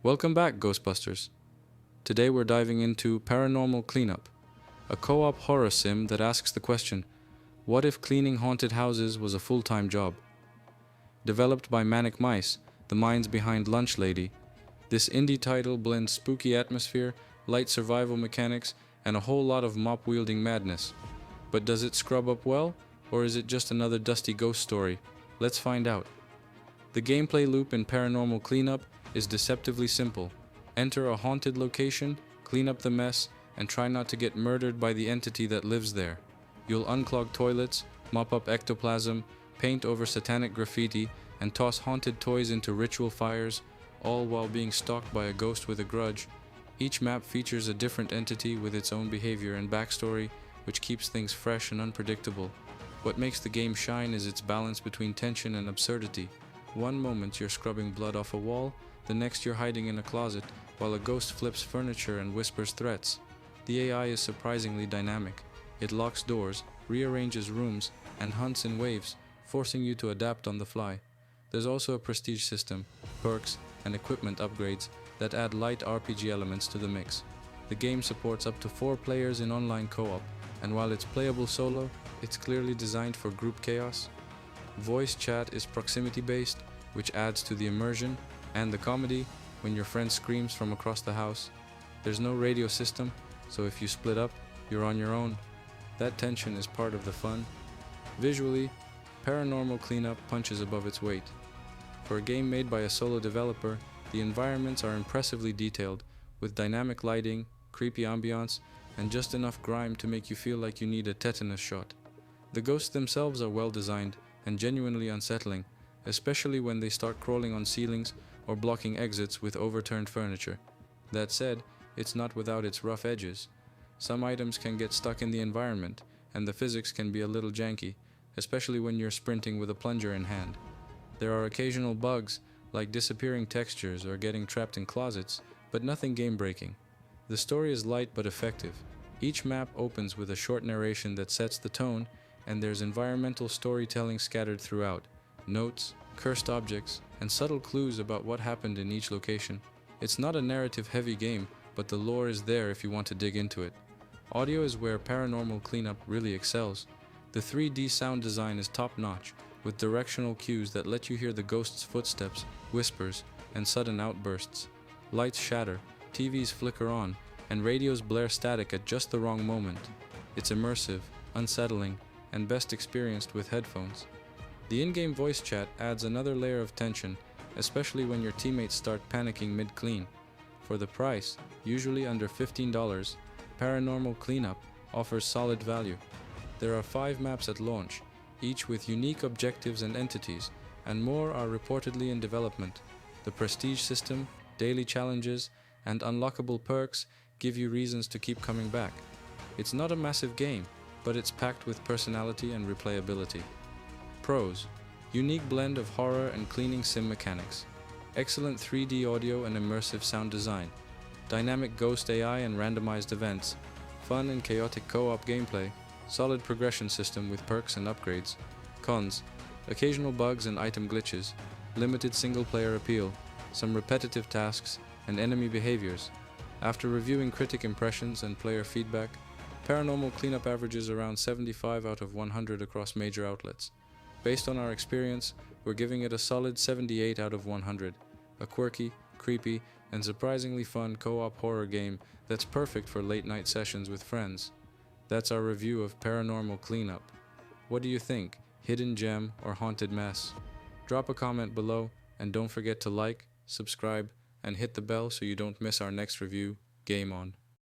Welcome back, Ghostbusters. Today we're diving into Paranormal Cleanup, a co-op horror sim that asks the question, what if cleaning haunted houses was a full-time job? Developed by Manic Mice, the minds behind Lunch Lady, this indie title blends spooky atmosphere, light survival mechanics, and a whole lot of mop-wielding madness. But does it scrub up well, or is it just another dusty ghost story? Let's find out. The gameplay loop in Paranormal Cleanup is deceptively simple. Enter a haunted location, clean up the mess, and try not to get murdered by the entity that lives there. You'll unclog toilets, mop up ectoplasm, paint over satanic graffiti, and toss haunted toys into ritual fires, all while being stalked by a ghost with a grudge. Each map features a different entity with its own behavior and backstory, which keeps things fresh and unpredictable. What makes the game shine is its balance between tension and absurdity. One moment you're scrubbing blood off a wall, the next you're hiding in a closet, while a ghost flips furniture and whispers threats. The AI is surprisingly dynamic. It locks doors, rearranges rooms, and hunts in waves, forcing you to adapt on the fly. There's also a prestige system, perks, and equipment upgrades that add light RPG elements to the mix. The game supports up to 4 players in online co-op, and while it's playable solo, it's clearly designed for group chaos. Voice chat is proximity-based, which adds to the immersion, and the comedy when your friend screams from across the house. There's no radio system, so if you split up, you're on your own. That tension is part of the fun. Visually, Paranormal Cleanup punches above its weight. For a game made by a solo developer, the environments are impressively detailed, with dynamic lighting, creepy ambiance, and just enough grime to make you feel like you need a tetanus shot. The ghosts themselves are well designed and genuinely unsettling, especially when they start crawling on ceilings or blocking exits with overturned furniture. That said, it's not without its rough edges. Some items can get stuck in the environment, and the physics can be a little janky, especially when you're sprinting with a plunger in hand. There are occasional bugs, like disappearing textures or getting trapped in closets, but nothing game-breaking. The story is light but effective. Each map opens with a short narration that sets the tone, and there's environmental storytelling scattered throughout. Notes, cursed objects, and subtle clues about what happened in each location. It's not a narrative-heavy game, but the lore is there if you want to dig into it. Audio is where Paranormal Cleanup really excels. The 3D sound design is top-notch, with directional cues that let you hear the ghost's footsteps, whispers, and sudden outbursts. Lights shatter, TVs flicker on, and radios blare static at just the wrong moment. It's immersive, unsettling, and best experienced with headphones. The in-game voice chat adds another layer of tension, especially when your teammates start panicking mid-clean. For the price, usually under $15, Paranormal Cleanup offers solid value. There are 5 maps at launch, each with unique objectives and entities, and more are reportedly in development. The prestige system, daily challenges, and unlockable perks give you reasons to keep coming back. It's not a massive game, but it's packed with personality and replayability. Pros: unique blend of horror and cleaning sim mechanics, excellent 3D audio and immersive sound design, dynamic ghost AI and randomized events, fun and chaotic co-op gameplay, solid progression system with perks and upgrades. Cons: occasional bugs and item glitches, limited single-player appeal, some repetitive tasks, and enemy behaviors. After reviewing critic impressions and player feedback, Paranormal Cleanup averages around 75 out of 100 across major outlets. Based on our experience, we're giving it a solid 78 out of 100. A quirky, creepy, and surprisingly fun co-op horror game that's perfect for late-night sessions with friends. That's our review of Paranormal Cleanup. What do you think? Hidden gem or haunted mess? Drop a comment below, and don't forget to like, subscribe, and hit the bell so you don't miss our next review. Game on.